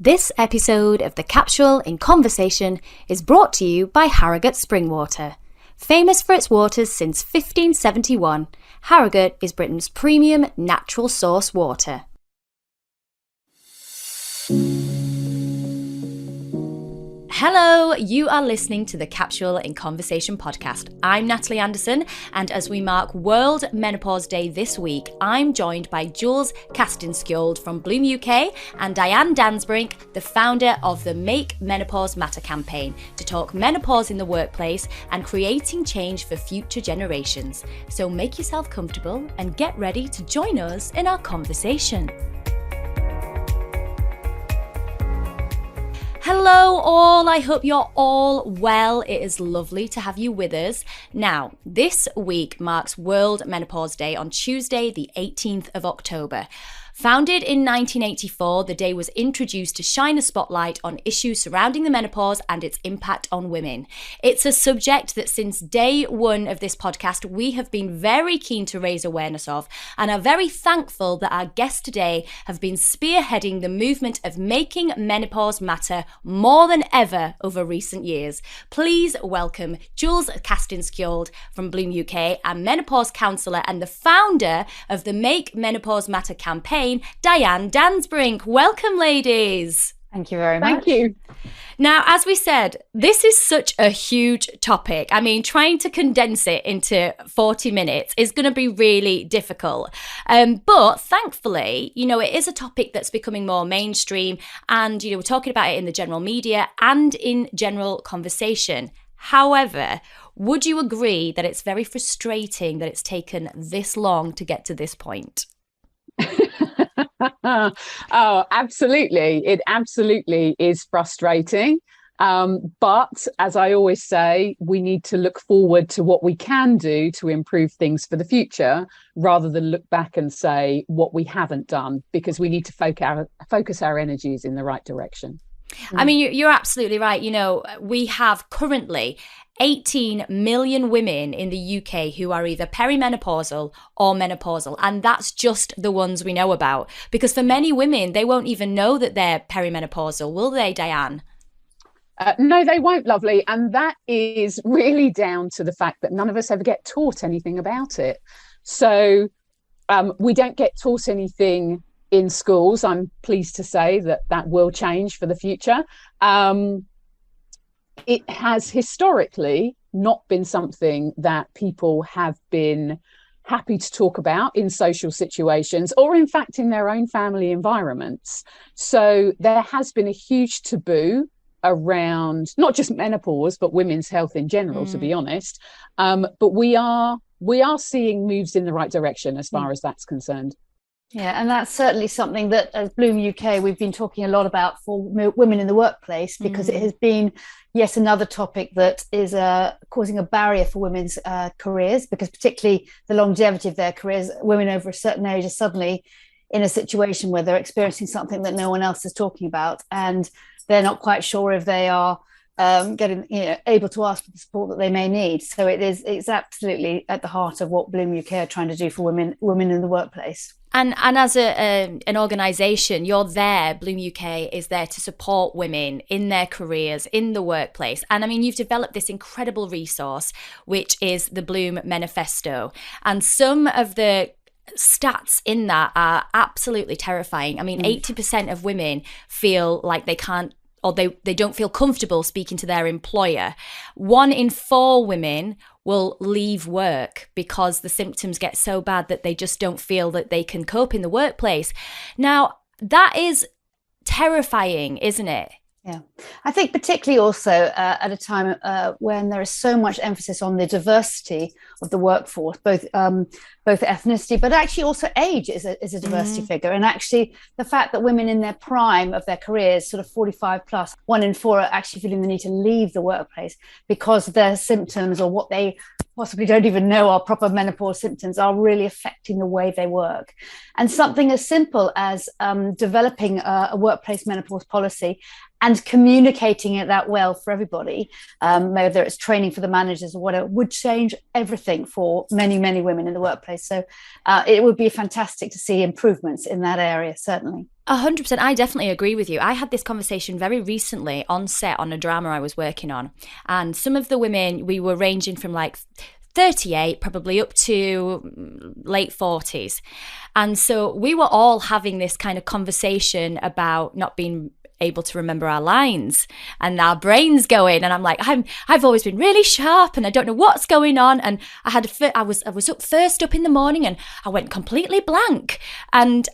This episode of The Capsule in Conversation is brought to you by Harrogate Springwater. Famous for its waters since 1571, Harrogate is Britain's premium natural source water. Hello, you are listening to the Capsule in Conversation podcast. I'm Natalie Anderson, and as we mark World Menopause Day this week, I'm joined by Jules Castenskiold from Bloom UK and Diane Danzebrink, the founder of the makemenopausematter campaign, to talk menopause in the workplace and creating change for future generations. So make yourself comfortable and get ready to join us in our conversation. Hello all, I hope you're all well. It is lovely to have you with us. Now, this week marks World Menopause Day on Tuesday, the 18th of October. Founded in 1984, the day was introduced to shine a spotlight on issues surrounding the menopause and its impact on women. It's a subject that since day one of this podcast, we have been very keen to raise awareness of and are very thankful that our guests today have been spearheading the movement of making menopause matter more than ever over recent years. Please welcome Jules Castenskiold from Bloom UK, a menopause counsellor and the founder of the Make Menopause Matter campaign, Diane Danzebrink. Welcome, ladies. Thank you very much. Thank you. Now, as we said, this is such a huge topic. I mean, trying to condense it into 40 minutes is going to be really difficult. But thankfully, it is a topic that's becoming more mainstream and, we're talking about it in the general media and in general conversation. However, would you agree that it's very frustrating that it's taken this long to get to this point? Oh, absolutely. It absolutely is frustrating. But as I always say, we need to look forward to what we can do to improve things for the future, rather than look back and say what we haven't done, because we need to focus our energies in the right direction. I mean, you're absolutely right. We have currently 18 million women in the UK who are either perimenopausal or menopausal. And that's just the ones we know about. Because for many women, they won't even know that they're perimenopausal, will they, Diane? No, they won't, lovely. And that is really down to the fact that none of us ever get taught anything about it. So we don't get taught anything in schools. I'm pleased to say that will change for the future. It has historically not been something that people have been happy to talk about in social situations or in fact in their own family environments. So there has been a huge taboo around not just menopause, but women's health in general, to be honest. But we are seeing moves in the right direction as far as that's concerned. Yeah, and that's certainly something that as Bloom UK we've been talking a lot about for women in the workplace, because it has been yet another topic that is causing a barrier for women's careers, because particularly the longevity of their careers, women over a certain age are suddenly in a situation where they're experiencing something that no one else is talking about, and they're not quite sure if they are able to ask for the support that they may need. So it's absolutely at the heart of what Bloom UK are trying to do for women in the workplace. And as an organisation, you're there, Bloom UK is there to support women in their careers, in the workplace. And I mean, you've developed this incredible resource, which is the Bloom Manifesto. And some of the stats in that are absolutely terrifying. I mean, 80% of women feel like they can't, or they don't feel comfortable speaking to their employer. 1 in 4 women will leave work because the symptoms get so bad that they just don't feel that they can cope in the workplace. Now, that is terrifying, isn't it? Yeah, I think particularly also at a time when there is so much emphasis on the diversity of the workforce, both ethnicity, but actually also age is a diversity figure. And actually the fact that women in their prime of their careers, sort of 45 plus, 1 in 4 are actually feeling the need to leave the workplace because their symptoms, or what they possibly don't even know are proper menopause symptoms, are really affecting the way they work. And something as simple as developing a workplace menopause policy and communicating it that well for everybody, whether it's training for the managers or whatever, would change everything for many, many women in the workplace. So it would be fantastic to see improvements in that area, certainly. 100%. I definitely agree with you. I had this conversation very recently on set on a drama I was working on. And some of the women, we were ranging from like 38 probably up to late 40s. And so we were all having this kind of conversation about not being able to remember our lines and our brains going. And I'm like, I've always been really sharp and I don't know what's going on. And I was up first up in the morning and I went completely blank. And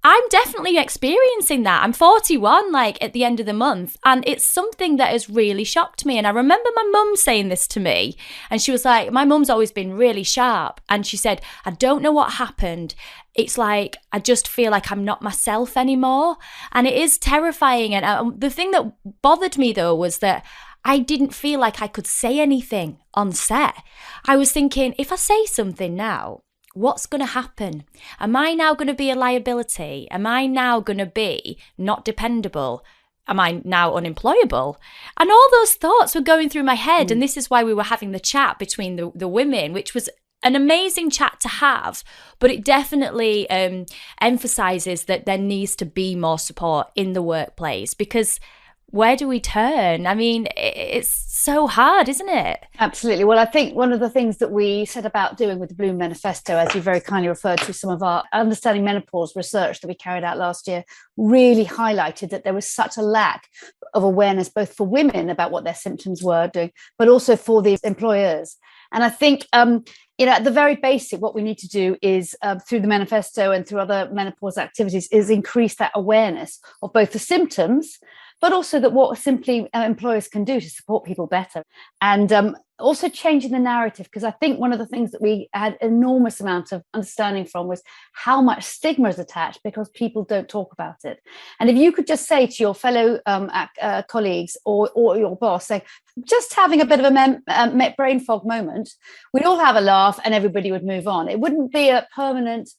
I'm definitely experiencing that. I'm 41, like at the end of the month, and it's something that has really shocked me. And I remember my mum saying this to me, and she was like, my mum's always been really sharp. And she said, I don't know what happened. It's like, I just feel like I'm not myself anymore. And it is terrifying. And the thing that bothered me though was that I didn't feel like I could say anything on set. I was thinking, if I say something now, what's going to happen? Am I now going to be a liability? Am I now going to be not dependable? Am I now unemployable? And all those thoughts were going through my head. And this is why we were having the chat between the women, which was an amazing chat to have. But it definitely emphasizes that there needs to be more support in the workplace, because where do we turn? I mean, it's so hard, isn't it? Absolutely. Well, I think one of the things that we set about doing with the Bloom Manifesto, as you very kindly referred to, some of our Understanding Menopause research that we carried out last year really highlighted that there was such a lack of awareness, both for women about what their symptoms were doing, but also for the employers. And I think, at the very basic, what we need to do is, through the manifesto and through other menopause activities, is increase that awareness of both the symptoms, but also that what simply employers can do to support people better. And also changing the narrative, because I think one of the things that we had enormous amount of understanding from was how much stigma is attached because people don't talk about it. And if you could just say to your fellow colleagues or your boss, say, just having a bit of a brain fog moment, we'd all have a laugh and everybody would move on. It wouldn't be a permanent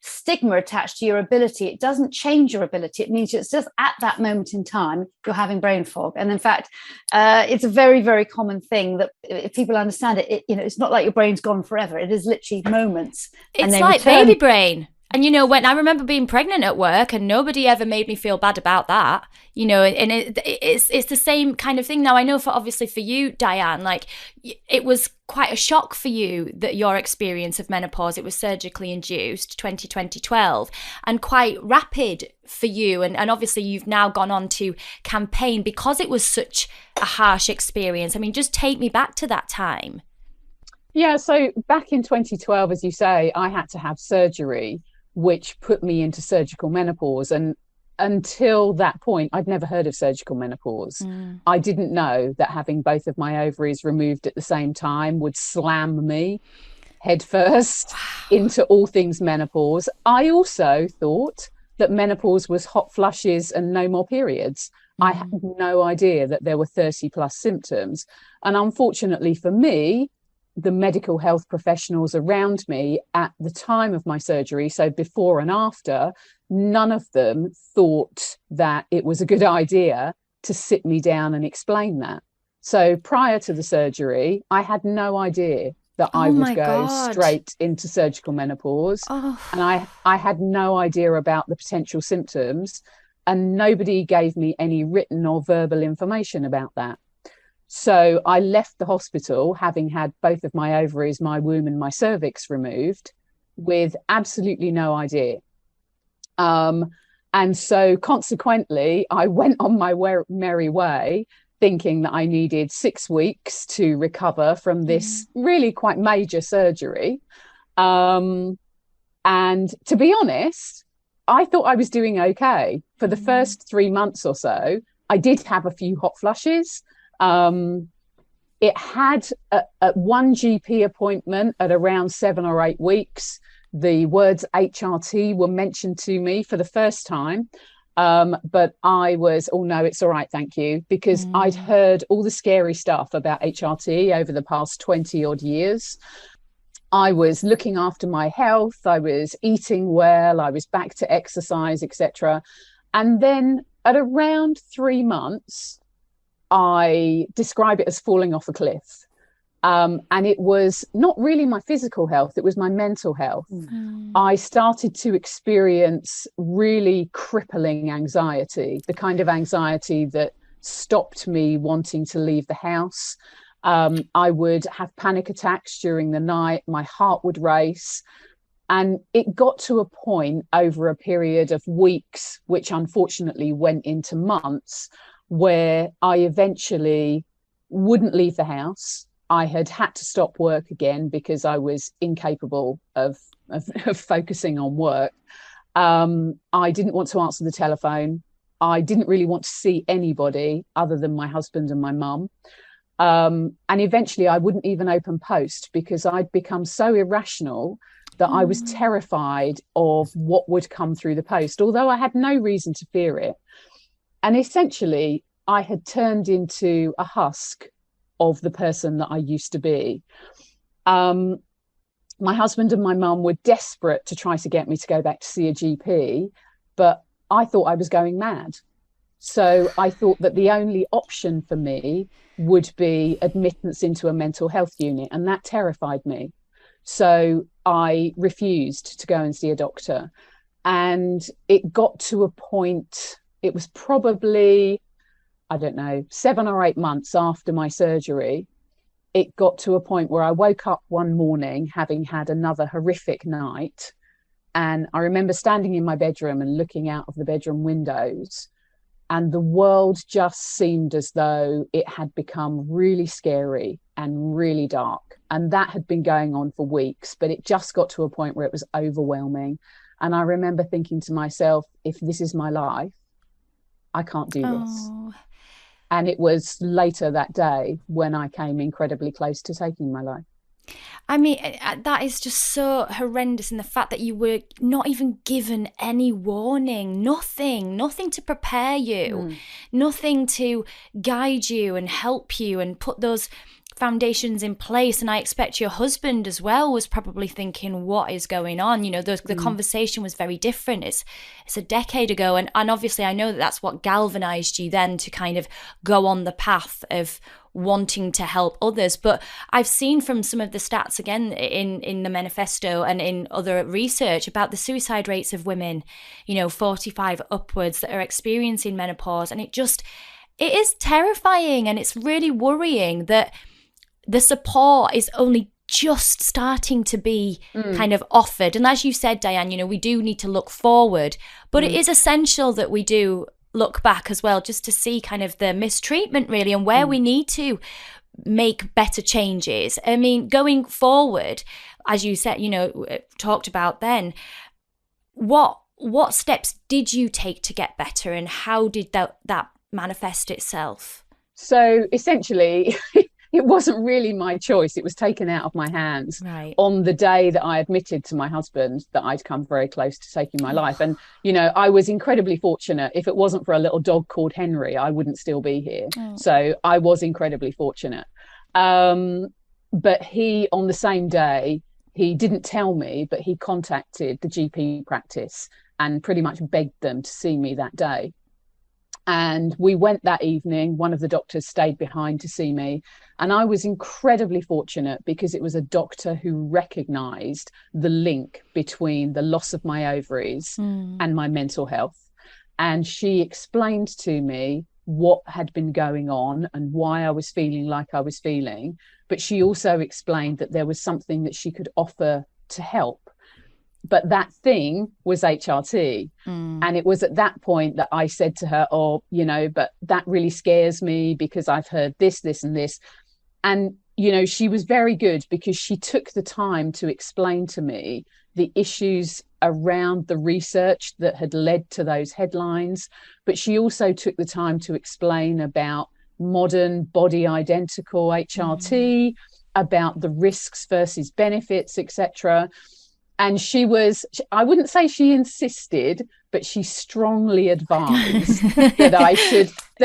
stigma attached to your ability. It doesn't change your ability. It means it's just at that moment in time you're having brain fog. And in fact, it's a very, very common thing that if people understand it, it's not like your brain's gone forever. It is literally moments. It's like baby brain. And, when I remember being pregnant at work and nobody ever made me feel bad about that, and it's the same kind of thing. Now, I know obviously for you, Diane, like it was quite a shock for you that your experience of menopause, it was surgically induced 2012 and quite rapid for you. And obviously you've now gone on to campaign because it was such a harsh experience. I mean, just take me back to that time. Yeah, so back in 2012, as you say, I had to have surgery, which put me into surgical menopause. And until that point, I'd never heard of surgical menopause. I didn't know that having both of my ovaries removed at the same time would slam me headfirst into all things menopause. I also thought that menopause was hot flushes and no more periods. I had no idea that there were 30 plus symptoms. And unfortunately for me, the medical health professionals around me at the time of my surgery, so before and after, none of them thought that it was a good idea to sit me down and explain that. So prior to the surgery, I had no idea that I would go straight into surgical menopause. And I had no idea about the potential symptoms, and nobody gave me any written or verbal information about that. So I left the hospital, having had both of my ovaries, my womb and my cervix removed, with absolutely no idea. And so consequently, I went on my merry way, thinking that I needed 6 weeks to recover from this really quite major surgery. And to be honest, I thought I was doing okay. For the first 3 months or so, I did have a few hot flushes. It had at one GP appointment at around 7 or 8 weeks, the words HRT were mentioned to me for the first time. But I was, oh no, it's all right, thank you, because I'd heard all the scary stuff about HRT over the past 20 odd years. I was looking after my health, I was eating well, I was back to exercise, etc. And then at around 3 months, I describe it as falling off a cliff. And it was not really my physical health, it was my mental health. I started to experience really crippling anxiety, the kind of anxiety that stopped me wanting to leave the house. I would have panic attacks during the night, my heart would race. And it got to a point over a period of weeks, which unfortunately went into months, where I eventually wouldn't leave the house. I had to stop work again because I was incapable of focusing on work. I didn't want to answer the telephone. I didn't really want to see anybody other than my husband and my mum. And eventually I wouldn't even open post because I'd become so irrational that I was terrified of what would come through the post, although I had no reason to fear it. And essentially, I had turned into a husk of the person that I used to be. My husband and my mum were desperate to try to get me to go back to see a GP, but I thought I was going mad. So I thought that the only option for me would be admittance into a mental health unit, and that terrified me. So I refused to go and see a doctor. And it got to a point, it was probably, I don't know, 7 or 8 months after my surgery. It got to a point where I woke up one morning having had another horrific night. And I remember standing in my bedroom and looking out of the bedroom windows. And the world just seemed as though it had become really scary and really dark. And that had been going on for weeks, but it just got to a point where it was overwhelming. And I remember thinking to myself, if this is my life, I can't do this. And it was later that day when I came incredibly close to taking my life. I mean, that is just so horrendous, in the fact that you were not even given any warning, nothing to prepare you, nothing to guide you and help you and put those foundations in place. And I expect your husband as well was probably thinking, what is going on? You know, the conversation was very different. It's a decade ago. And obviously I know that that's what galvanized you then to kind of go on the path of wanting to help others. But I've seen from some of the stats, again, in the manifesto and in other research about the suicide rates of women, 45 upwards, that are experiencing menopause. And it is terrifying, and it's really worrying that the support is only just starting to be kind of offered. And as you said, Diane, we do need to look forward, but it is essential that we do look back as well, just to see kind of the mistreatment really and where we need to make better changes. I mean, going forward, as you said, talked about then, what steps did you take to get better, and how did that manifest itself? So essentially, it wasn't really my choice. It was taken out of my hands on the day that I admitted to my husband that I'd come very close to taking my life. And, I was incredibly fortunate. If it wasn't for a little dog called Henry, I wouldn't still be here. So I was incredibly fortunate. But he, on the same day, he didn't tell me, but he contacted the GP practice and pretty much begged them to see me that day. And we went that evening. One of the doctors stayed behind to see me. And I was incredibly fortunate because it was a doctor who recognized the link between the loss of my ovaries and my mental health. And she explained to me what had been going on and why I was feeling like I was feeling. But she also explained that there was something that she could offer to help. But that thing was HRT. And it was at that point that I said to her, but that really scares me because I've heard this, this, and this. And, she was very good because she took the time to explain to me the issues around the research that had led to those headlines. But she also took the time to explain about modern body identical HRT, about the risks versus benefits, etc. And I wouldn't say she insisted, but she strongly advised that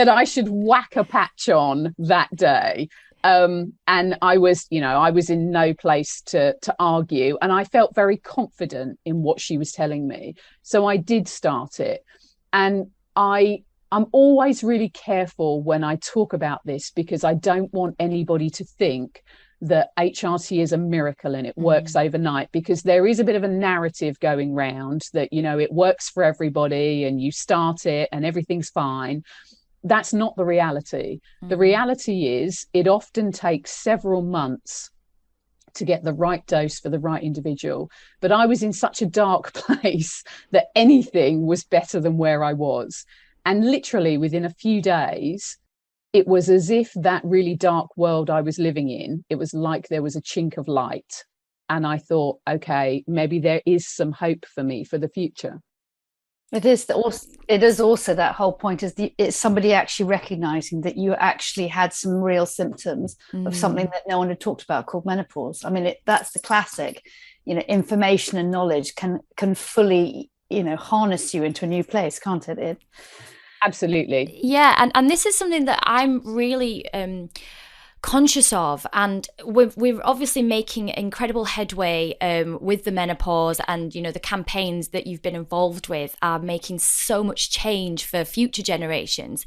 I should whack a patch on that day. And I was in no place to argue, and I felt very confident in what she was telling me. So I did start it. And I'm always really careful when I talk about this because I don't want anybody to think that HRT is a miracle and it works overnight, because there is a bit of a narrative going round that, you know, it works for everybody and you start it and everything's fine. That's not the reality. The reality is it often takes several months to get the right dose for the right individual. But I was in such a dark place that anything was better than where I was. And literally within a few days, it was as if that really dark world I was living in, it was like there was a chink of light. And I thought, okay, maybe there is some hope for me for the future. It is also that whole point is it's somebody actually recognizing that you actually had some real symptoms of something that no one had talked about called menopause. I mean, that's the classic, you know, information and knowledge can fully, you know, harness you into a new place, can't it? Absolutely. Yeah. And this is something that I'm really conscious of, and we're obviously making incredible headway with the menopause, and you know, the campaigns that you've been involved with are making so much change for future generations.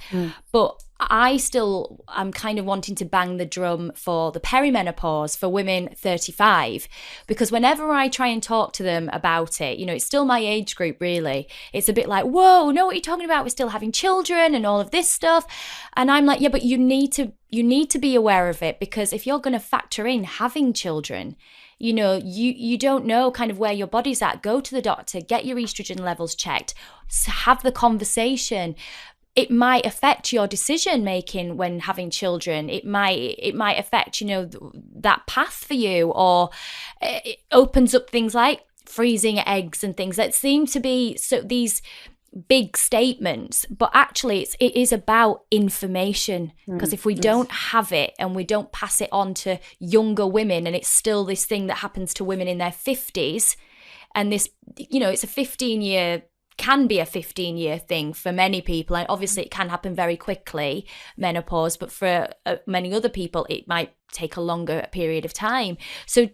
But I'm kind of wanting to bang the drum for the perimenopause for women 35, because whenever I try and talk to them about it, you know, it's still my age group really. It's a bit like, whoa, know what you're talking about? We're still having children and all of this stuff. And I'm like, yeah, but you need to be aware of it, because if you're going to factor in having children, you know, you don't know kind of where your body's at. Go to the doctor, get your estrogen levels checked, have the conversation. It might affect your decision making when having children. It might affect, you know, that path for you, or it opens up things like freezing eggs and things that seem to be so these big statements, but actually it is about information, because if we don't have it and we don't pass it on to younger women, and it's still this thing that happens to women in their 50s, and this, you know, it's can be a 15-year thing for many people, and obviously it can happen very quickly, menopause, but for many other people it might take a longer period of time. So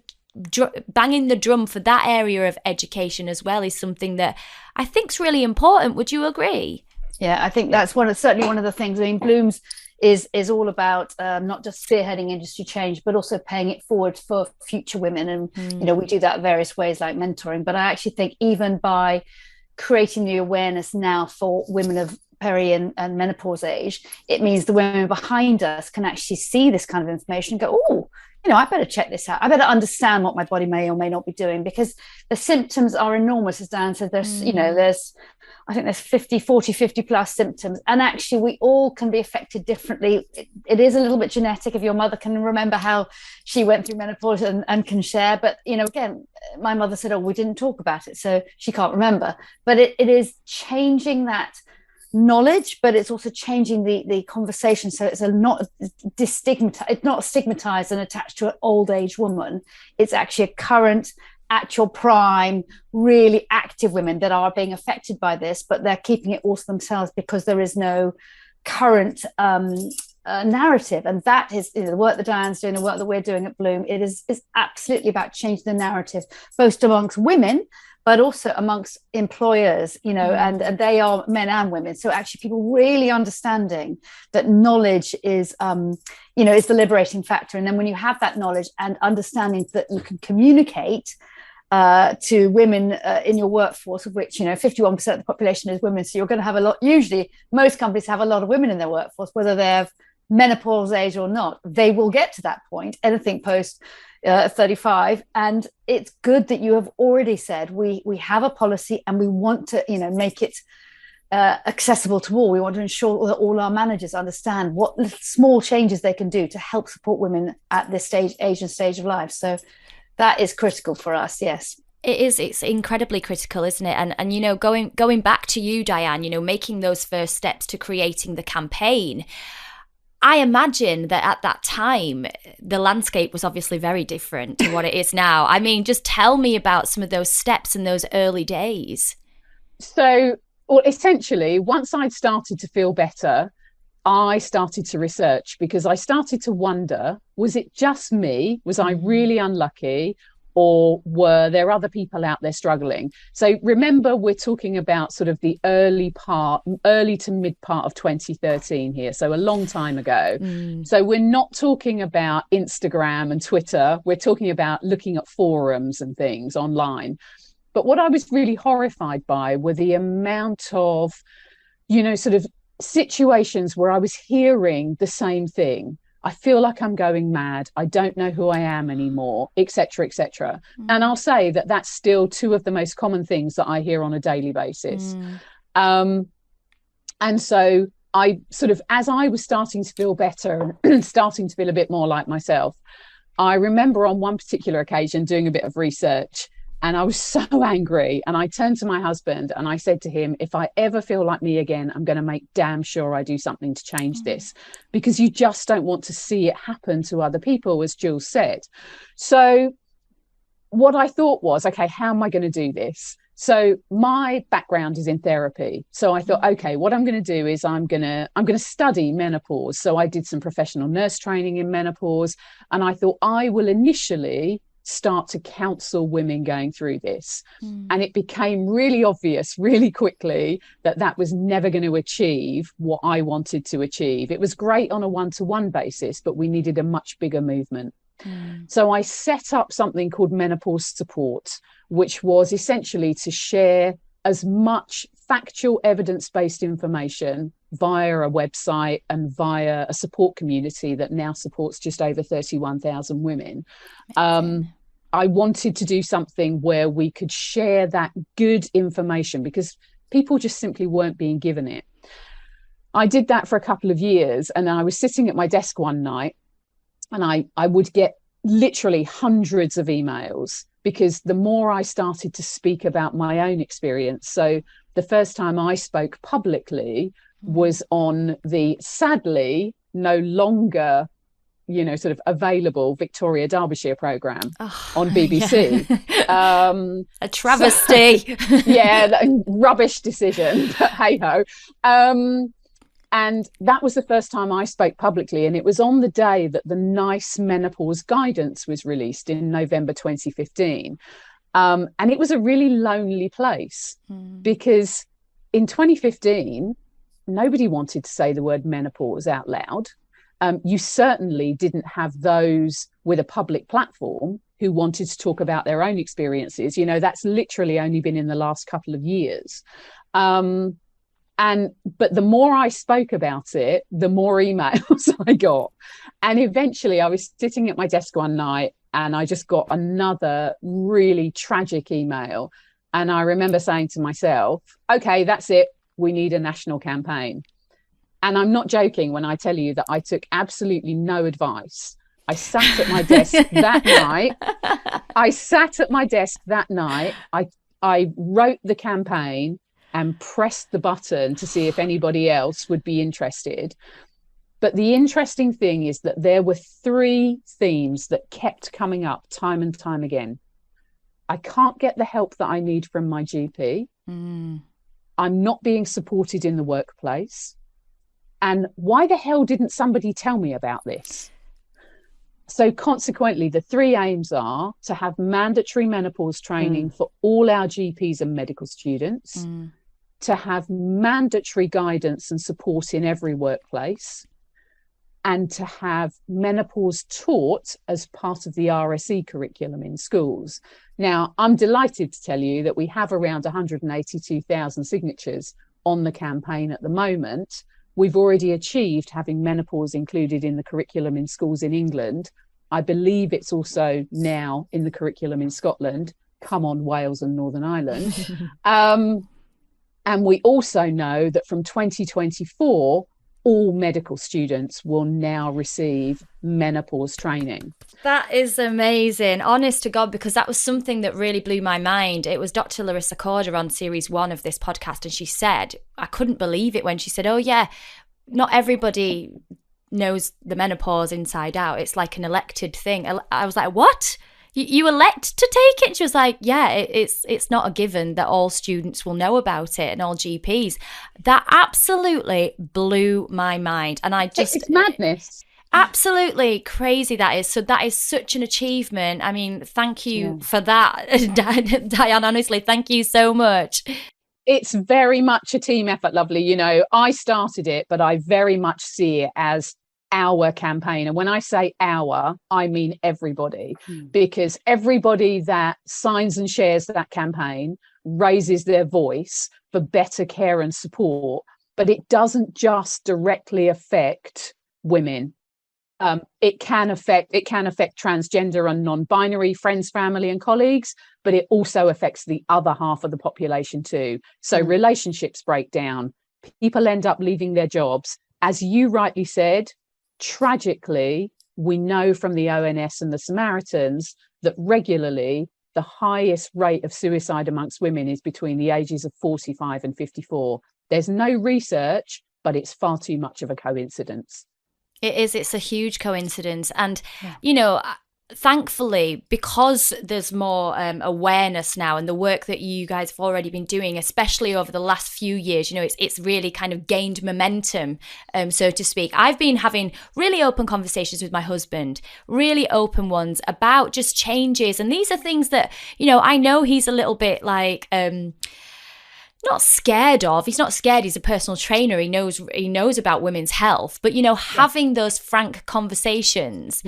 banging the drum for that area of education as well is something that I think is really important. Would you agree? Yeah, I think that's certainly one of the things. I mean, Bloom's is all about not just spearheading industry change, but also paying it forward for future women. And you know, we do that various ways like mentoring, but I actually think even by creating the awareness now for women of peri and menopause age, it means the women behind us can actually see this kind of information and go, oh, you know, I better check this out. I better understand what my body may or may not be doing, because the symptoms are enormous. As Diane said, there's, you know, I think there's 50 plus symptoms. And actually we all can be affected differently. It is a little bit genetic. If your mother can remember how she went through menopause and can share. But, you know, again, my mother said, oh, we didn't talk about it, so she can't remember. But it is changing that knowledge, but it's also changing the conversation, so it's not stigmatized and attached to an old age woman. It's actually a current, at your prime, really active women that are being affected by this, but they're keeping it all to themselves because there is no current narrative. And that is, you know, the work that Diane's doing, the work that we're doing at Bloom. It is absolutely about changing the narrative, both amongst women, but also amongst employers, you know, and they are men and women. So actually people really understanding that knowledge is, you know, is the liberating factor. And then when you have that knowledge and understanding that you can communicate to women in your workforce, of which, you know, 51% of the population is women. So you're going to have a lot, usually most companies have a lot of women in their workforce, whether they have menopause age or not, they will get to that point, anything post 35. And it's good that you have already said we have a policy and we want to, you know, make it accessible to all. We want to ensure that all our managers understand what small changes they can do to help support women at this age and stage of life. So that is critical for us. Yes. It is. It's incredibly critical, isn't it? And you know, going back to you, Diane, you know, making those first steps to creating the campaign, I imagine that at that time, the landscape was obviously very different to what it is now. I mean, just tell me about some of those steps in those early days. So, well, essentially, once I'd started to feel better, I started to research, because I started to wonder, was it just me? Was I really unlucky? or were there other people out there struggling? So remember, we're talking about sort of the early to mid part of 2013 here, so a long time ago. So we're not talking about Instagram and Twitter, we're talking about looking at forums and things online. But what I was really horrified by were the amount of, sort of situations where I was hearing the same thing. I feel like I'm going mad. I don't know who I am anymore, etc., etc. And I'll say that that's still two of the most common things that I hear on a daily basis. And so I sort of, as I was starting to feel better and starting to feel a bit more like myself, I remember on one particular occasion doing a bit of research, and I was so angry, and I turned to my husband and I said to him, if I ever feel like me again, I'm going to make damn sure I do something to change this, because you just don't want to see it happen to other people, as Jules said. So what I thought was, okay, how am I going to do this? So my background is in therapy. So I thought, okay, what I'm going to do is I'm going to study menopause. So I did some professional nurse training in menopause, and I thought I will initially start to counsel women going through this. And it became really obvious really quickly that was never going to achieve what I wanted to achieve. It was great on a one-to-one basis, but we needed a much bigger movement. So I set up something called Menopause Support, which was essentially to share as much factual evidence-based information via a website and via a support community that now supports just over 31,000 women. I wanted to do something where we could share that good information, because people just simply weren't being given it. I did that for a couple of years, and I was sitting at my desk one night, and I would get literally hundreds of emails, because the more I started to speak about my own experience. So the first time I spoke publicly was on the, sadly, no longer sort of available Victoria Derbyshire programme on BBC. Yeah. A travesty. Rubbish decision, but hey-ho. And that was the first time I spoke publicly, and it was on the day that the NICE menopause guidance was released in November 2015. And it was a really lonely place, because in 2015, nobody wanted to say the word menopause out loud. You certainly didn't have those with a public platform who wanted to talk about their own experiences. That's literally only been in the last couple of years. But the more I spoke about it, the more emails I got. And eventually I was sitting at my desk one night, and I just got another really tragic email. And I remember saying to myself, okay, that's it. We need a national campaign. And I'm not joking when I tell you that I took absolutely no advice. I sat at my desk that night. I wrote the campaign and pressed the button to see if anybody else would be interested. But the interesting thing is that there were three themes that kept coming up time and time again. I can't get the help that I need from my GP. I'm not being supported in the workplace. And why the hell didn't somebody tell me about this? So consequently, the three aims are to have mandatory menopause training for all our GPs and medical students, to have mandatory guidance and support in every workplace, and to have menopause taught as part of the RSE curriculum in schools. Now, I'm delighted to tell you that we have around 182,000 signatures on the campaign at the moment. We've already achieved having menopause included in the curriculum in schools in England. I believe it's also now in the curriculum in Scotland. Come on, Wales and Northern Ireland. And we also know that from 2024, all medical students will now receive menopause training. That is amazing, honest to God, because that was something that really blew my mind. It was Dr. Larissa Corder on series 1 of this podcast, and she said, I couldn't believe it when she said, oh yeah, not everybody knows the menopause inside out. It's like an elected thing. I was like, what? You elect to take it? And she was like, yeah, it's not a given that all students will know about it and all GPs. That absolutely blew my mind. And it's madness. Absolutely crazy that is. So that is such an achievement. I mean, thank you for that, Diane. Honestly, thank you so much. It's very much a team effort, lovely. You know, I started it, but I very much see it as our campaign. And when I say our, I mean everybody, because everybody that signs and shares that campaign raises their voice for better care and support. But it doesn't just directly affect women. It can affect transgender and non-binary friends, family and colleagues, but it also affects the other half of the population too. So relationships break down, people end up leaving their jobs. As you rightly said, tragically, we know from the ONS and the Samaritans that regularly the highest rate of suicide amongst women is between the ages of 45 and 54. There's no research, but it's far too much of a coincidence. It is. It's a huge coincidence. And, you know, thankfully, because there's more awareness now and the work that you guys have already been doing, especially over the last few years, you know, it's really kind of gained momentum, so to speak. I've been having really open conversations with my husband, really open ones about just changes. And these are things that, you know, I know he's a little bit like... not scared of. He's not scared. He's a personal trainer. He knows about women's health. But, you know, having those frank conversations,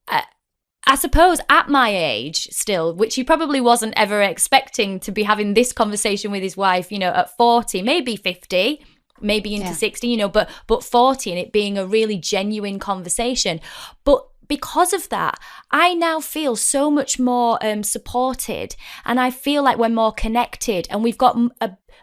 I suppose at my age still, which he probably wasn't ever expecting to be having this conversation with his wife, you know, at 40, maybe 50, maybe into 60, you know, but 40, and it being a really genuine conversation. But because of that, I now feel so much more supported, and I feel like we're more connected, and we've got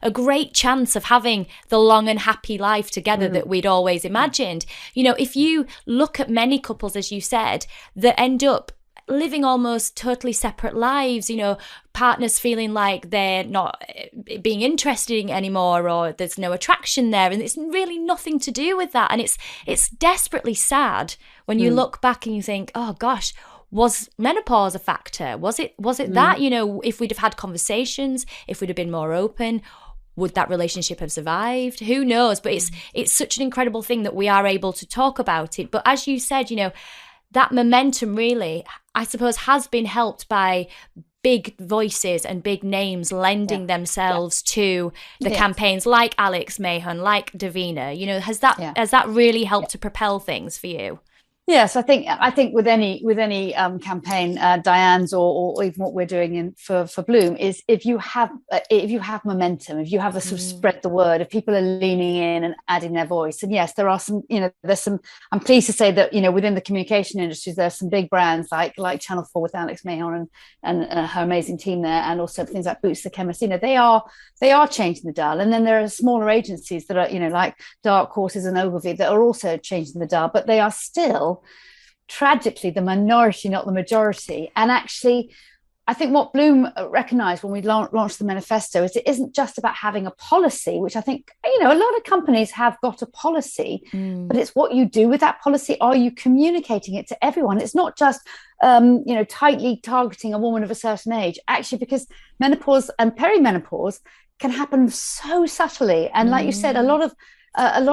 a great chance of having the long and happy life together that we'd always imagined. You know, if you look at many couples, as you said, that end up living almost totally separate lives, you know, partners feeling like they're not being interested anymore, or there's no attraction there, and it's really nothing to do with that. And it's desperately sad when you look back and you think, oh gosh, was menopause a factor? Was it that, you know, if we'd have had conversations, if we'd have been more open, would that relationship have survived? Who knows? But it's such an incredible thing that we are able to talk about it. But as you said, you know, that momentum really, I suppose, has been helped by big voices and big names lending themselves to the campaigns, like Alex Mahon, like Davina. You know, has that really helped to propel things for you? Yes, I think with any campaign, Diane's or even what we're doing for Bloom, is if you have momentum, if you have the sort of spread the word, if people are leaning in and adding their voice. And yes, there are some, you know, there's some. I'm pleased to say that, you know, within the communication industries, there's some big brands like Channel 4 with Alex Mahon and her amazing team there, and also things like Boots the Chemist. You know, they are changing the dial. And then there are smaller agencies that are, you know, like Dark Horses and Ogilvy, that are also changing the dial, but they are still tragically the minority, not the majority. And actually, I think what Bloom recognized when we launched the manifesto is it isn't just about having a policy, which I think, you know, a lot of companies have got a policy, but it's what you do with that policy. Are you communicating it to everyone? It's not just you know, tightly targeting a woman of a certain age, actually, because menopause and perimenopause can happen so subtly. And like you said, a lot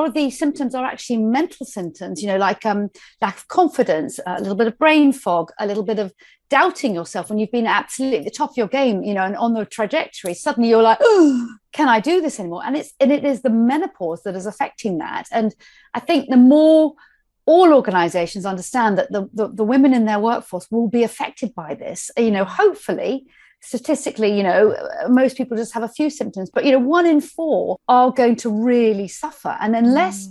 of these symptoms are actually mental symptoms, you know, like lack of confidence, a little bit of brain fog, a little bit of doubting yourself when you've been absolutely at the top of your game, you know, and on the trajectory. Suddenly you're like, oh, can I do this anymore? And it is the menopause that is affecting that. And I think the more all organizations understand that the women in their workforce will be affected by this, you know, hopefully, statistically, you know, most people just have a few symptoms, but, you know, 1 in 4 are going to really suffer. And unless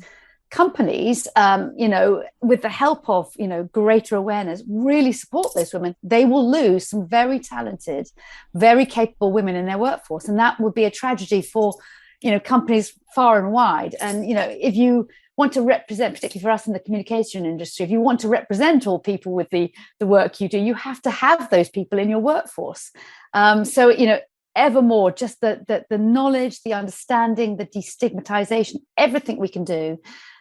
companies, you know, with the help of, you know, greater awareness, really support those women, they will lose some very talented, very capable women in their workforce. And that would be a tragedy for, you know, companies far and wide. And, you know, if you want to represent, particularly for us in the communication industry, if you want to represent all people with the work you do, you have to have those people in your workforce. So, you know, evermore, just the knowledge, the understanding, the destigmatization, everything we can do.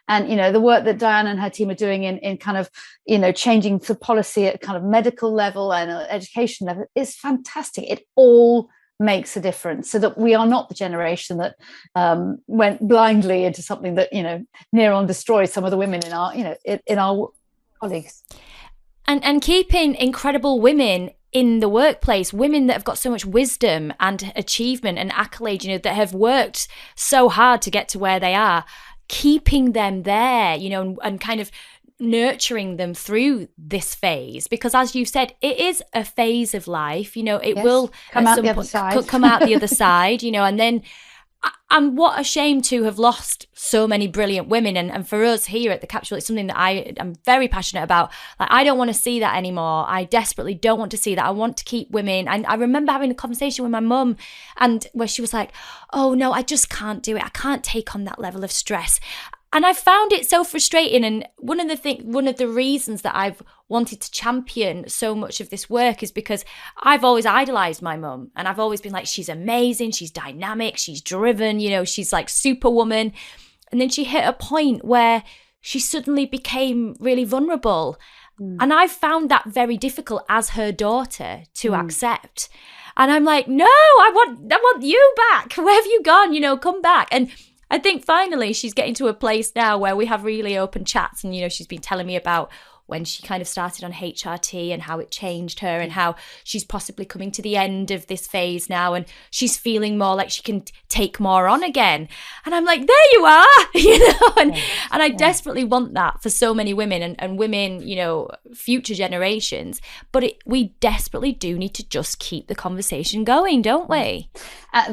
And, you know, the work that Diane and her team are doing in kind of, you know, changing the policy at kind of medical level and education level is fantastic. It all makes a difference, so that we are not the generation that went blindly into something that, you know, near on destroys some of the women in our, you know, in our colleagues. And keeping incredible women in the workplace, women that have got so much wisdom and achievement and accolade, that have worked so hard to get to where they are, keeping them there, and kind of nurturing them through this phase, because as you said, it is a phase of life. It will come out the other side. come out the other side, and then I'm what a shame to have lost so many brilliant women. And for us here at the Capsule, it's something that I am very passionate about. Like, I don't want to see that anymore. I desperately don't want to see that. I want to keep women. And I remember having a conversation with my mum, and where she was like, oh no, I just can't do it. I can't take on that level of stress. And I found it so frustrating. And one of the reasons that I've wanted to champion so much of this work is because I've always idolized my mum, and I've always been like, she's amazing, she's dynamic, she's driven, she's like superwoman. And then she hit a point where she suddenly became really vulnerable. And I found that very difficult as her daughter to accept. And I'm like, no, I want you back. Where have you gone? Come back. And I think finally she's getting to a place now where we have really open chats, and she's been telling me about when she kind of started on HRT and how it changed her, and how she's possibly coming to the end of this phase now, and she's feeling more like she can take more on again. And I'm like, there you are, and I desperately want that for so many women and women, future generations. But we desperately do need to just keep the conversation going, don't we?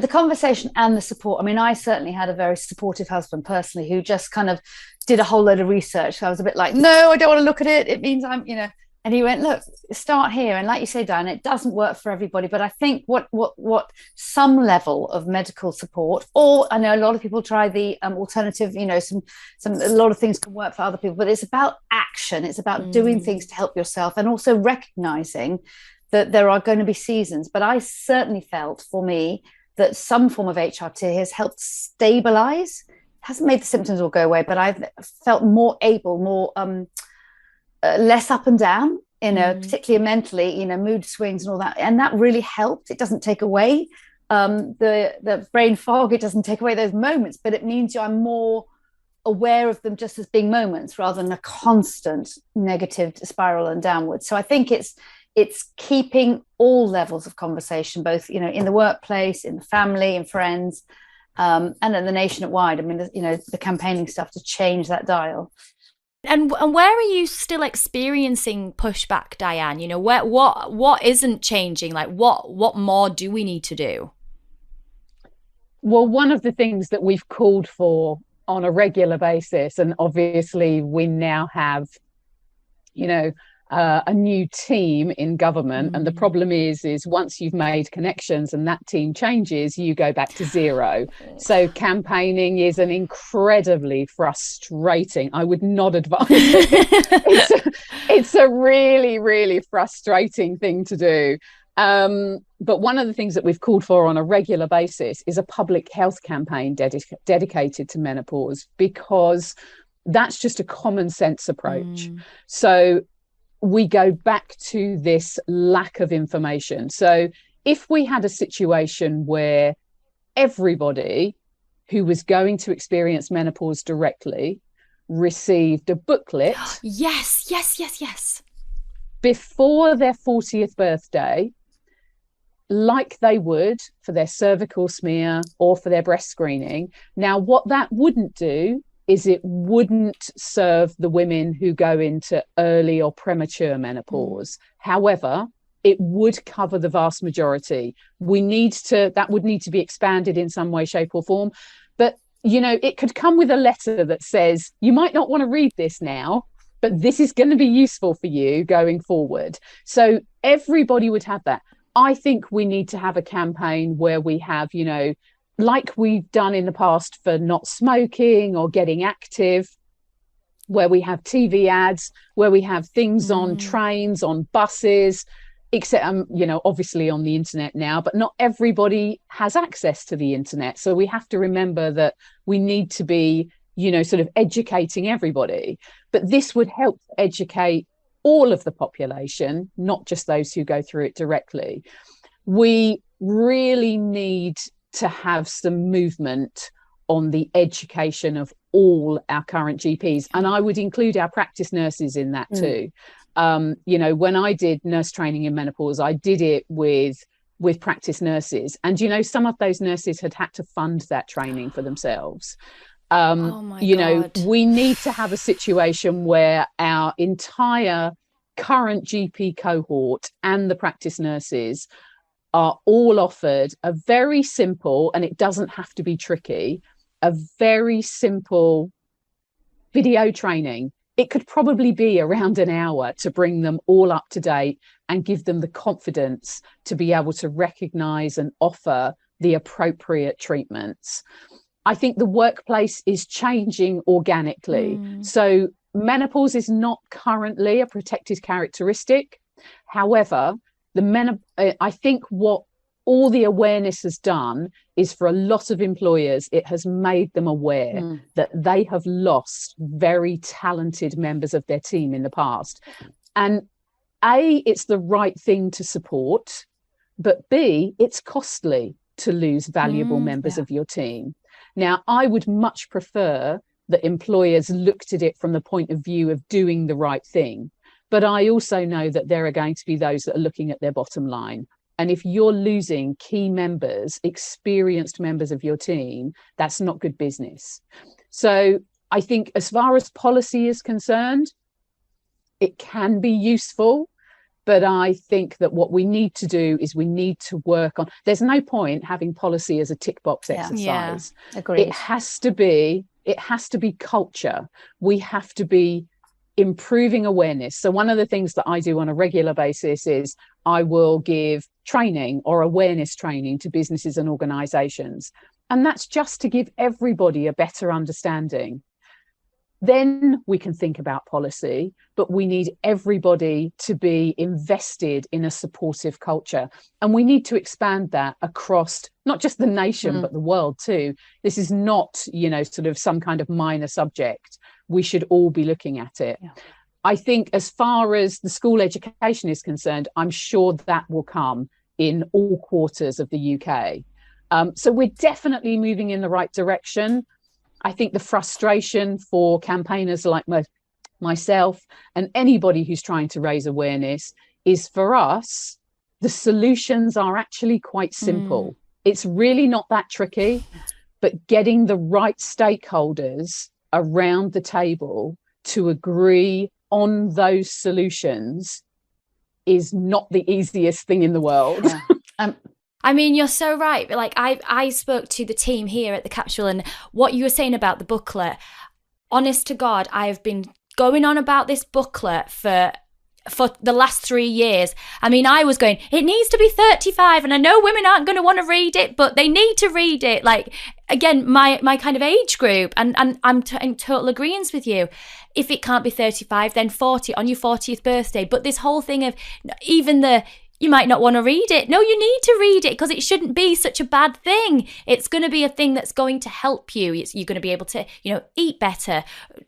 The conversation and the support. I mean, I certainly had a very supportive husband personally, who just kind of did a whole load of research. So I was a bit like, no, I don't want to look at it. It means I'm, and he went, look, start here. And like you say, Diane, it doesn't work for everybody. But I think what some level of medical support, or I know a lot of people try the alternative, a lot of things can work for other people, but it's about action. It's about doing things to help yourself, and also recognizing that there are going to be seasons. But I certainly felt, for me, that some form of HRT has helped stabilize. Hasn't made the symptoms all go away, but I've felt more able, less up and down, particularly mentally, mood swings and all that. And that really helped. It doesn't take away the brain fog. It doesn't take away those moments, but it means I'm more aware of them just as being moments rather than a constant negative spiral and downwards. So I think it's keeping all levels of conversation, both, in the workplace, in the family and friends, and in the nationwide. I mean, the campaigning stuff to change that dial. And where are you still experiencing pushback, Diane? What isn't changing? Like, what more do we need to do? Well, one of the things that we've called for on a regular basis, and obviously we now have, a new team in government, and the problem is once you've made connections and that team changes, you go back to zero. So campaigning is an incredibly frustrating, I would not advise it. It's a really, really frustrating thing to do. But one of the things that we've called for on a regular basis is a public health campaign dedicated to menopause, because that's just a common sense approach. So we go back to this lack of information. So if we had a situation where everybody who was going to experience menopause directly received a booklet yes before their 40th birthday, like they would for their cervical smear or for their breast screening. Now, what that wouldn't do is it wouldn't serve the women who go into early or premature menopause. However, it would cover the vast majority. That would need to be expanded in some way, shape or form. But, it could come with a letter that says, you might not want to read this now, but this is going to be useful for you going forward. So everybody would have that. I think we need to have a campaign where we have, like we've done in the past for not smoking or getting active, where we have TV ads, where we have things on trains, on buses, except, obviously on the internet now, but not everybody has access to the internet. So we have to remember that we need to be, sort of educating everybody. But this would help educate all of the population, not just those who go through it directly. We really need to have some movement on the education of all our current GPs, and I would include our practice nurses in that too. You know, when I did nurse training in menopause, I did it with practice nurses, and you know, some of those nurses had to fund that training for themselves. You know, we need to have a situation where our entire current GP cohort and the practice nurses are all offered a very simple, and it doesn't have to be tricky, a very simple video training. It could probably be around an hour to bring them all up to date and give them the confidence to be able to recognize and offer the appropriate treatments. I think the workplace is changing organically. So menopause is not currently a protected characteristic. However, I think what all the awareness has done is, for a lot of employers, it has made them aware that they have lost very talented members of their team in the past. And A, it's the right thing to support, but B, it's costly to lose valuable members of your team. Now, I would much prefer that employers looked at it from the point of view of doing the right thing. But I also know that there are going to be those that are looking at their bottom line. And if you're losing key members, experienced members of your team, that's not good business. So I think as far as policy is concerned, it can be useful. But I think that what we need to do is we need to work on, there's no point having policy as a tick box exercise. Agreed. It has to be culture. We have to be improving awareness. So one of the things that I do on a regular basis is I will give training or awareness training to businesses and organizations. And that's just to give everybody a better understanding. Then we can think about policy, but we need everybody to be invested in a supportive culture. And we need to expand that across not just the nation, but the world too. This is not, you know, sort of some kind of minor subject. We should all be looking at it. Yeah. I think as far as the school education is concerned, I'm sure that will come in all quarters of the UK. So we're definitely moving in the right direction. I think the frustration for campaigners like myself and anybody who's trying to raise awareness is, for us, the solutions are actually quite simple. It's really not that tricky, but getting the right stakeholders around the table to agree on those solutions is not the easiest thing in the world. I mean, you're so right. Like, I spoke to the team here at the capsule, and what you were saying about the booklet, honest to God, I have been going on about this booklet for the last 3 years. I mean, I was going, it needs to be 35, and I know women aren't going to want to read it, but they need to read it. Like, again, my kind of age group, and I'm in total agreement with you. If it can't be 35, then 40 on your 40th birthday. But this whole thing of even you might not want to read it. No, you need to read it, because it shouldn't be such a bad thing. It's going to be a thing that's going to help you. You're going to be able to, you know, eat better,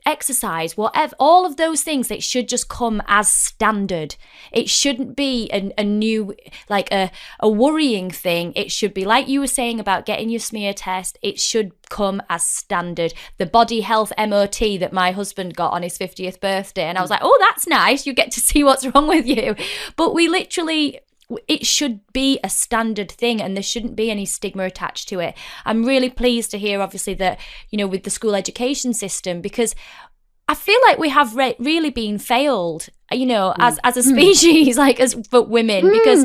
exercise, whatever, all of those things. It should just come as standard. It shouldn't be a new, like a worrying thing. It should be, like you were saying about getting your smear test, it should come as standard. The body health MOT that my husband got on his 50th birthday, and I was like, oh, that's nice, you get to see what's wrong with you. But it should be a standard thing, and there shouldn't be any stigma attached to it. I'm really pleased to hear, obviously, that, you know, with the school education system, because I feel like we have really been failed, you know, as a species, like for women, because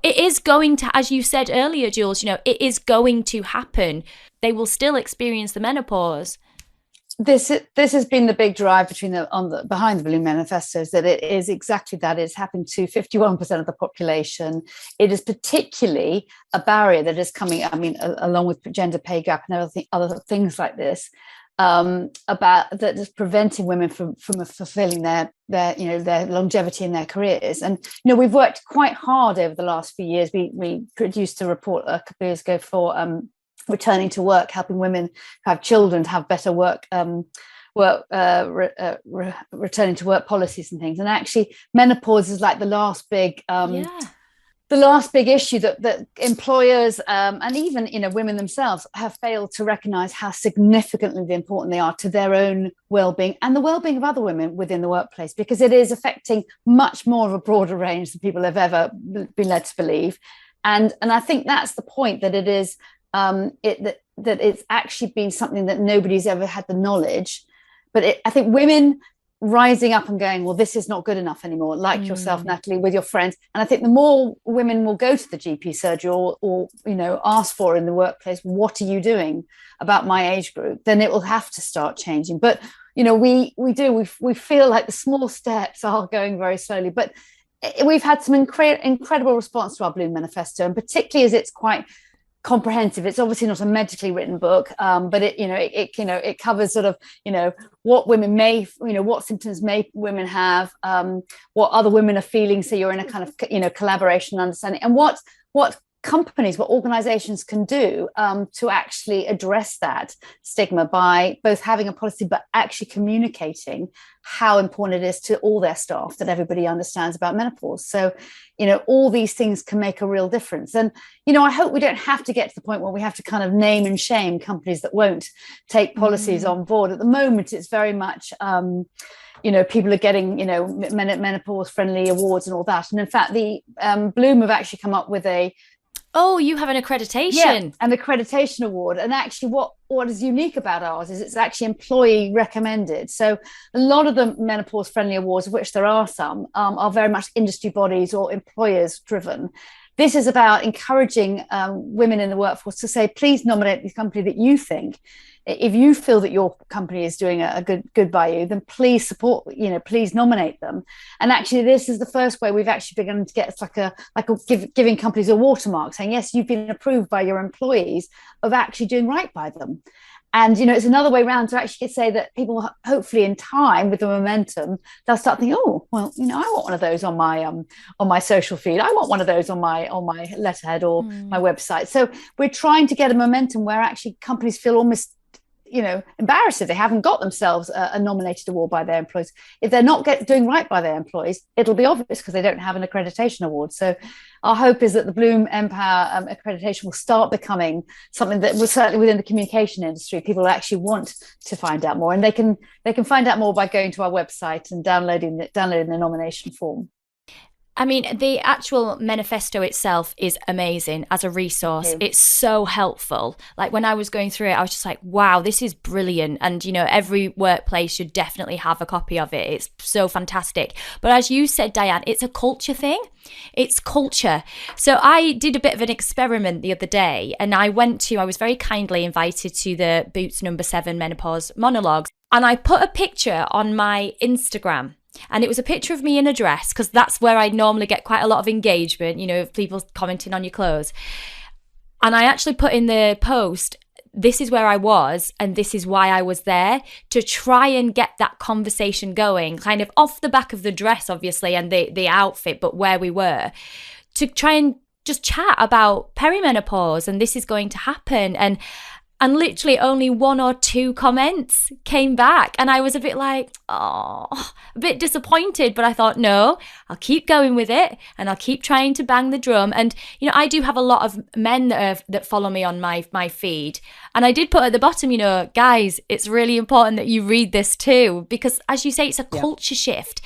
it is going to, as you said earlier, Jules, you know, it is going to happen. They will still experience the menopause. This has been the big drive behind the Blue Manifestos, that it is exactly that. It's happened to 51% of the population. It is particularly a barrier that is coming, I mean, along with gender pay gap and other things like this, about that is preventing women from fulfilling their longevity in their careers. And, you know, we've worked quite hard over the last few years. We produced a report a couple of years ago for returning to work, helping women who have children to have better returning to work policies and things. And actually menopause is like the last big the last big issue that employers and even women themselves have failed to recognize how significantly important they are to their own well-being and the well-being of other women within the workplace, because it is affecting much more of a broader range than people have ever been led to believe. And I think that's the point, that it is that it's actually been something that nobody's ever had the knowledge. But I think women rising up and going, well, this is not good enough anymore, like yourself, Natalie, with your friends. And I think the more women will go to the GP surgery or ask for in the workplace, what are you doing about my age group, then it will have to start changing. But we feel like the small steps are going very slowly, but we've had some incredible response to our Bloom Manifesto, and particularly as it's quite comprehensive. It's obviously not a medically written book, but it covers sort of what women may, what symptoms may women have, what other women are feeling. So you're in a kind of collaboration and understanding, and what companies, what organizations can do to actually address that stigma by both having a policy but actually communicating how important it is to all their staff that everybody understands about menopause. So all these things can make a real difference. And I hope we don't have to get to the point where we have to kind of name and shame companies that won't take policies on board. At the moment, it's very much people are getting menopause friendly awards and all that. And in fact, the Bloom have actually come up with you have an accreditation. Yeah, an accreditation award. And actually what is unique about ours is it's actually employee recommended. So a lot of the menopause friendly awards, of which there are some, are very much industry bodies or employers driven. This is about encouraging women in the workforce to say, please nominate the company that you think. If you feel that your company is doing a good by you, then please support, please nominate them. And actually, this is the first way we've actually begun to get giving companies a watermark, saying, yes, you've been approved by your employees of actually doing right by them. And, it's another way around to actually say that people, hopefully in time with the momentum, they'll start thinking, oh, well, I want one of those on my social feed. I want one of those on my letterhead or my website. So we're trying to get a momentum where actually companies feel almost embarrassed if they haven't got themselves a nominated award by their employees. If they're not doing right by their employees, it'll be obvious because they don't have an accreditation award. So our hope is that the Bloom Empower accreditation will start becoming something that was certainly within the communication industry. People actually want to find out more, and they can find out more by going to our website and downloading the nomination form. I mean, the actual manifesto itself is amazing as a resource. It's so helpful. Like when I was going through it, I was just like, wow, this is brilliant. And, every workplace should definitely have a copy of it. It's so fantastic. But as you said, Diane, it's a culture thing. It's culture. So I did a bit of an experiment the other day, and I was very kindly invited to the Boots No. 7 Menopause monologues. And I put a picture on my Instagram. And it was a picture of me in a dress, because that's where I normally get quite a lot of engagement, of people commenting on your clothes. And I actually put in the post, this is where I was and this is why I was there, to try and get that conversation going, kind of off the back of the dress, obviously, and the outfit, but where we were, to try and just chat about perimenopause and this is going to happen. And literally only 1 or 2 comments came back. And I was a bit like, a bit disappointed. But I thought, no, I'll keep going with it and I'll keep trying to bang the drum. And, I do have a lot of men that follow me on my feed. And I did put at the bottom, guys, it's really important that you read this too. Because as you say, it's a culture shift.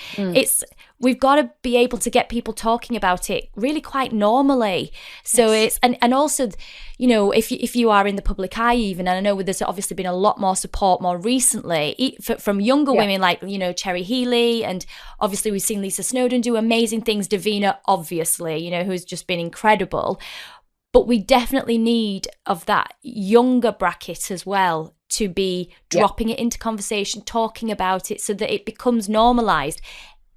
We've got to be able to get people talking about it really quite normally. So it's, and also, if you are in the public eye even, and I know there's obviously been a lot more support more recently from younger women like, Cherry Healey, and obviously we've seen Lisa Snowdon do amazing things, Davina, obviously, who's just been incredible. But we definitely need of that younger bracket as well to be dropping it into conversation, talking about it so that it becomes normalized.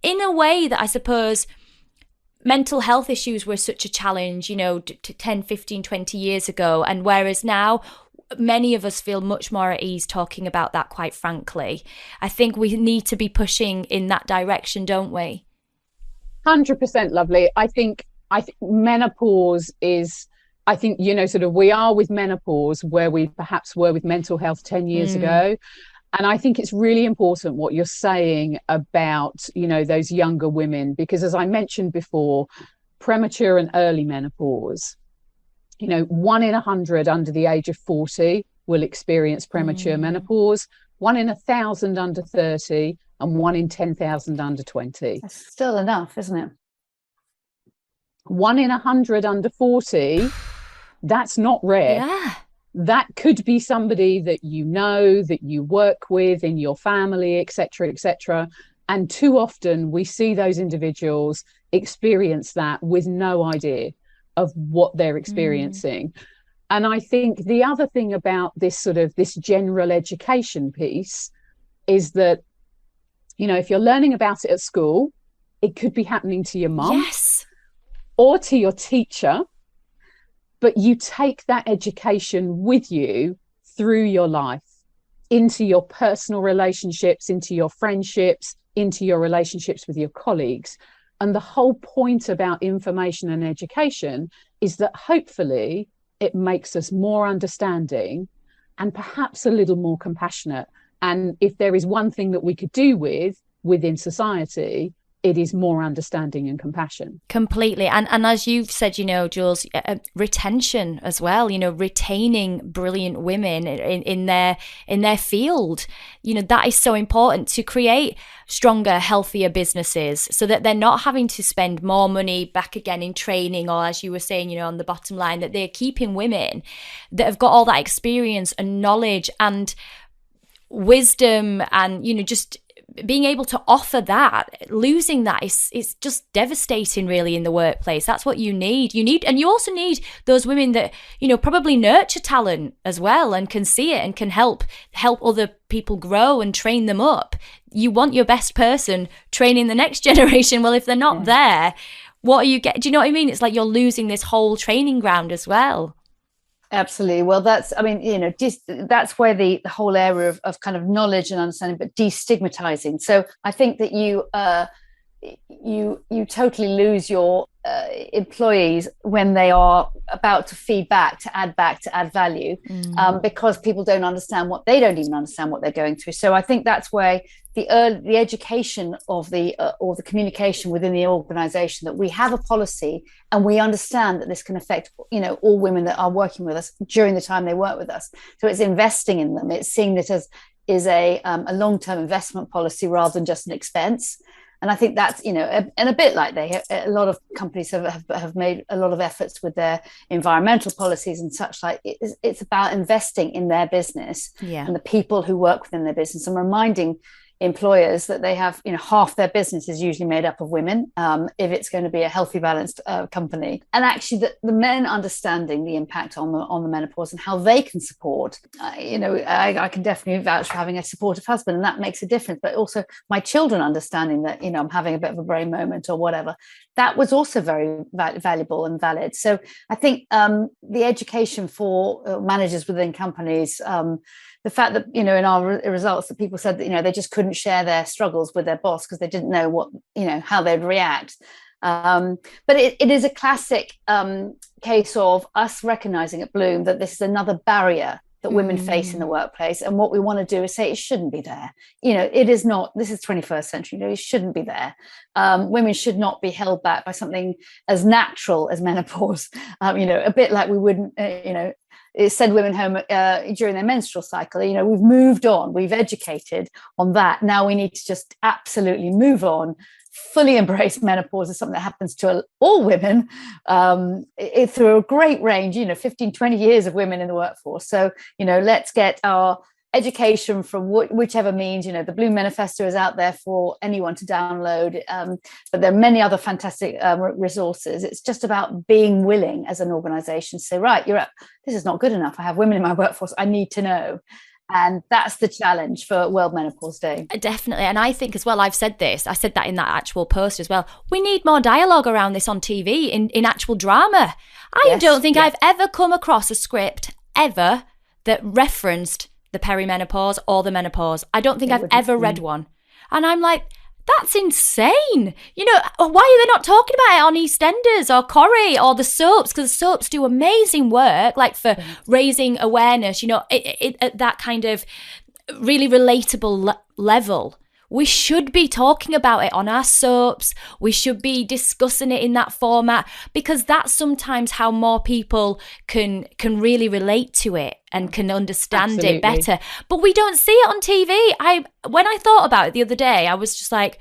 In a way that I suppose mental health issues were such a challenge, 10, 15, 20 years ago. And whereas now, many of us feel much more at ease talking about that, quite frankly. I think we need to be pushing in that direction, don't we? 100% lovely. I think menopause is, we are with menopause where we perhaps were with mental health 10 years ago. And I think it's really important what you're saying about, those younger women, because as I mentioned before, premature and early menopause. 1 in 100 under the age of 40 will experience premature menopause, 1 in 1,000 under 30, and 1 in 10,000 under 20. That's still enough, isn't it? 1 in 100 under 40, that's not rare. Yeah. That could be somebody that that you work with in your family, etc., etc. And too often we see those individuals experience that with no idea of what they're experiencing. And I think the other thing about this general education piece is that, if you're learning about it at school, it could be happening to your mum. Yes. Or to your teacher, but you take that education with you through your life, into your personal relationships, into your friendships, into your relationships with your colleagues. And the whole point about information and education is that hopefully it makes us more understanding and perhaps a little more compassionate. And if there is one thing that we could do within society, it is more understanding and compassion. Completely. And as you've said, Jules, retention as well, retaining brilliant women in their field, that is so important to create stronger, healthier businesses so that they're not having to spend more money back again in training, or as you were saying, on the bottom line, that they're keeping women that have got all that experience and knowledge and wisdom and, just being able to offer that. Losing that is just devastating really in the workplace. That's what you need, and you also need those women that probably nurture talent as well and can see it and can help other people grow and train them up. You want your best person training the next generation. Well, if they're not there, what are you getting? Do you know what I mean? It's like you're losing this whole training ground as well. Absolutely. Well, that's where the whole area of kind of knowledge and understanding, but destigmatizing. So I think that you totally lose your employees when they are about to feed back, to add value, because people don't understand they don't even understand what they're going through. So I think that's where the education of or the communication within the organization, that we have a policy and we understand that this can affect all women that are working with us during the time they work with us. So it's investing in them. It's seeing it as a long-term investment policy rather than just an expense. And I think that's, and a bit like a lot of companies have made a lot of efforts with their environmental policies and such. Like it's about investing in their business and the people who work within their business, and reminding employers that they have, half their business is usually made up of women, if it's going to be a healthy, balanced company. And actually the men understanding the impact on the menopause and how they can support, I can definitely vouch for having a supportive husband, and that makes a difference. But also my children understanding that, I'm having a bit of a brain moment or whatever, that was also very valuable and valid. So I think the education for managers within companies, the fact that, in our results, that people said that, they just couldn't share their struggles with their boss because they didn't know what, how they'd react. But it is a classic case of us recognizing at Bloom that this is another barrier that women face in the workplace. And what we want to do is say it shouldn't be there. It is not, this is 21st century, it shouldn't be there. Women should not be held back by something as natural as menopause. A bit like we wouldn't, send women home during their menstrual cycle. We've moved on, we've educated on that. Now we need to just absolutely move on, fully embrace menopause as something that happens to all women through a great range, 15, 20 years of women in the workforce. So, let's get our education from whichever means. The Bloom Manifesto is out there for anyone to download, but there are many other fantastic resources. It's just about being willing as an organization to say, right, this is not good enough. I have women in my workforce. I need to know. And that's the challenge for World Menopause Day. Definitely. And I think as well, I said that in that actual post as well. We need more dialogue around this on TV, in actual drama. I don't think I've ever come across a script ever that referenced the perimenopause or the menopause. I don't think I've ever read one. And I'm like, that's insane. Why are they not talking about it on EastEnders or Corrie or the soaps? Because the soaps do amazing work, like for raising awareness, at that kind of really relatable level. we should be talking about it on our soaps. We should be discussing it in that format, because that's sometimes how more people can really relate to it and can understand it better. But we don't see it on TV. When I thought about it the other day, I was just like,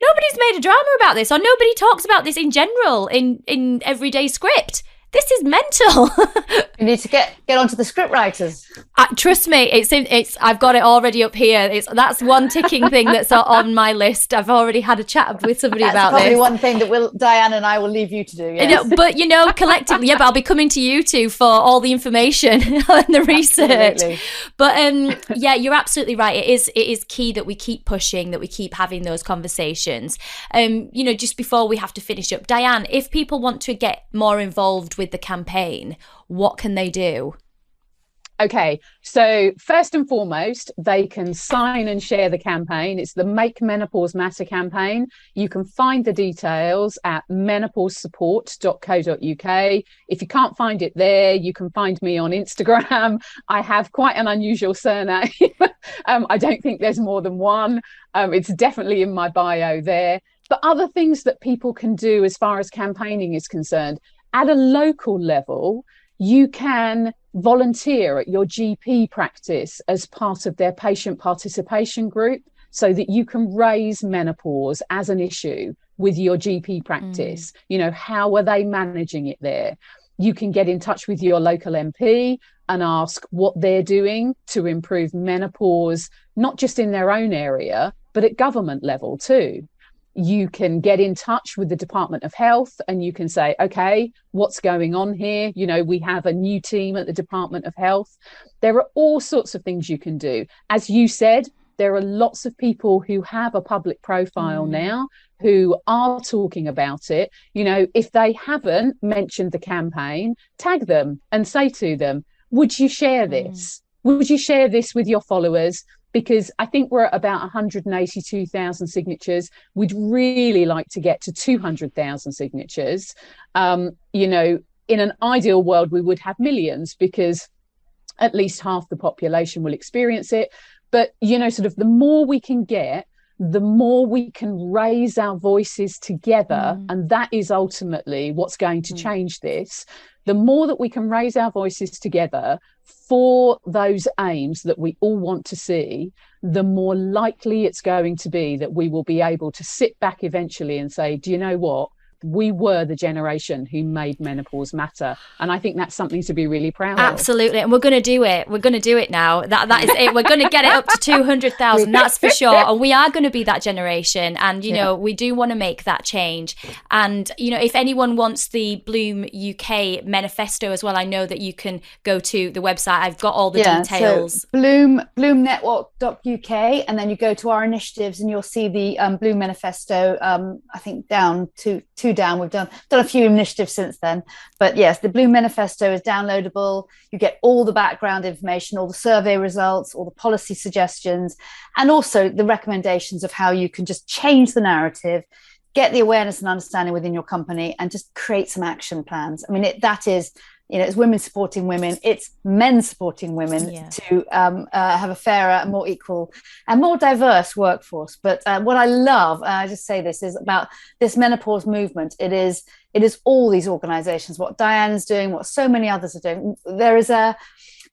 nobody's made a drama about this, or nobody talks about this in general in everyday script. This is mental. You need to get onto the script writers. Trust me, it's. I've got it already up here. That's one ticking thing that's on my list. I've already had a chat with somebody about this. That's probably one thing that Diane and I will leave you to do. Yes. But collectively, but I'll be coming to you two for all the information and the research. Absolutely. But you're absolutely right. It is key that we keep pushing, that we keep having those conversations. Just before we have to finish up, Diane, if people want to get more involved with the campaign, what can they do? Okay, so first and foremost, they can sign and share the campaign. It's the makemenopausematter campaign. You can find the details at menopausesupport.co.uk. If you can't find it there, you can find me on Instagram. I have quite an unusual surname. I don't think there's more than one. It's definitely in my bio there. But other things that people can do as far as campaigning is concerned, at a local level, you can volunteer at your GP practice as part of their patient participation group, so that you can raise menopause as an issue with your GP practice. How are they managing it there? You can get in touch with your local MP and ask what they're doing to improve menopause, not just in their own area, but at government level too. You can get in touch with the Department of Health and you can say, okay, what's going on here? We have a new team at the Department of Health. There are all sorts of things you can do. As you said, there are lots of people who have a public profile now who are talking about it. If they haven't mentioned the campaign, tag them and say to them, would you share this? Would you share this with your followers? Because I think we're at about 182,000 signatures. We'd really like to get to 200,000 signatures. In an ideal world, we would have millions, because at least half the population will experience it. But, the more we can get, the more we can raise our voices together. And that is ultimately what's going to change this. The more that we can raise our voices together for those aims that we all want to see, the more likely it's going to be that we will be able to sit back eventually and say, do you know what? We were the generation who made menopause matter. And I think that's something to be really proud of. Absolutely. And we're going to do it. We're going to do it now. That is it. We're going to get it up to 200,000. That's for sure. And we are going to be that generation. And, we do want to make that change. And, if anyone wants the Bloom UK manifesto as well, I know that you can go to the website. I've got all the details. So bloomnetwork.uk, and then you go to our initiatives and you'll see the Bloom manifesto, I think down to down. We've done a few initiatives since then, but yes, the Bloom manifesto is downloadable. You get all the background information, all the survey results, all the policy suggestions, and also the recommendations of how you can just change the narrative, get the awareness and understanding within your company, and just create some action plans. I mean, it's women supporting women, it's men supporting women to have a fairer, more equal and more diverse workforce. But what I love, I just say this, is about this menopause movement. It is all these organizations, what Diane's doing, what so many others are doing.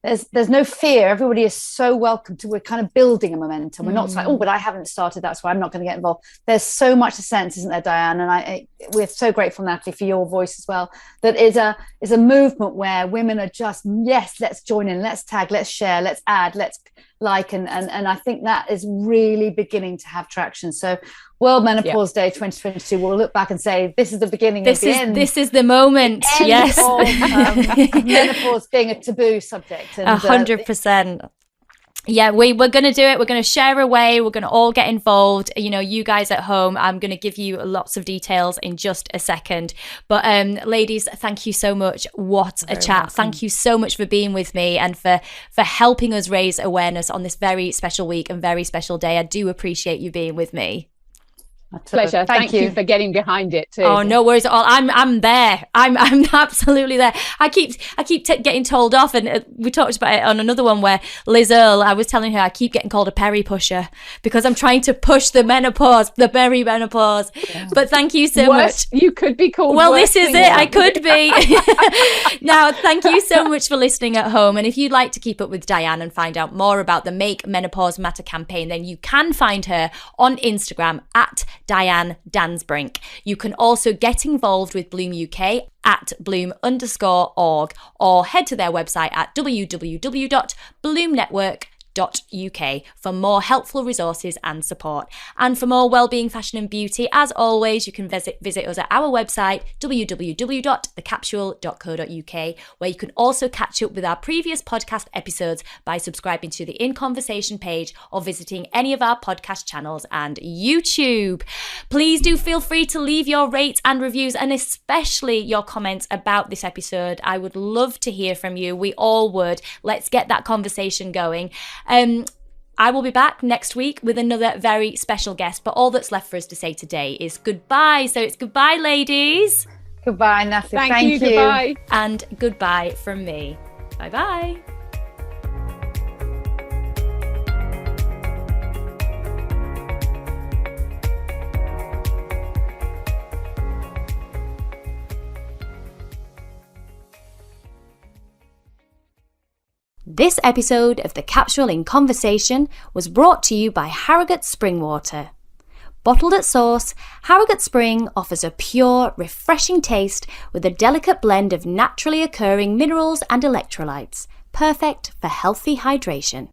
There's no fear. Everybody is so welcome to. We're kind of building a momentum. We're not like, but I haven't started, that's why I'm not going to get involved. There's so much sense, isn't there, Diane? And we're so grateful, Natalie, for your voice as well. That is a movement where women are just, yes, let's join in, let's tag, let's share, let's add, let's like, and I think that is really beginning to have traction. So World Menopause Day 2022, we'll look back and say, this is the beginning of the end. This is the moment, yes. Of menopause being a taboo subject. 100%. Yeah, we're going to do it. We're going to share away. We're going to all get involved. You guys at home, I'm going to give you lots of details in just a second. But ladies, thank you so much. What a chat. Welcome. Thank you so much for being with me and for helping us raise awareness on this very special week and very special day. I do appreciate you being with me. Pleasure. Thank you for getting behind it too. Oh, no worries at all. I'm there. I'm absolutely there. I keep getting told off, and we talked about it on another one where Liz Earle, I was telling her I keep getting called a peri pusher because I'm trying to push the menopause, the perimenopause. Yeah. But thank you so much. You could be called. Well, this is it. I could be. Now, thank you so much for listening at home. And if you'd like to keep up with Diane and find out more about the Make Menopause Matter campaign, then you can find her on Instagram at Diane Danzebrink. You can also get involved with Bloom UK at bloom_org or head to their website at www.bloomnetwork.uk for more helpful resources and support. And for more wellbeing, fashion and beauty, as always, you can visit us at our website www.thecapsule.co.uk, where you can also catch up with our previous podcast episodes by subscribing to the In Conversation page or visiting any of our podcast channels and YouTube. Please do feel free to leave your rates and reviews, and especially your comments about this episode. I would love to hear from you. We all would. Let's get that conversation going. I will be back next week with another very special guest, but all that's left for us to say today is goodbye. So it's goodbye, ladies. Goodbye, Natalie. Thank you. Goodbye. And goodbye from me. Bye-bye. This episode of The Capsule in Conversation was brought to you by Harrogate Spring Water. Bottled at source, Harrogate Spring offers a pure, refreshing taste with a delicate blend of naturally occurring minerals and electrolytes, perfect for healthy hydration.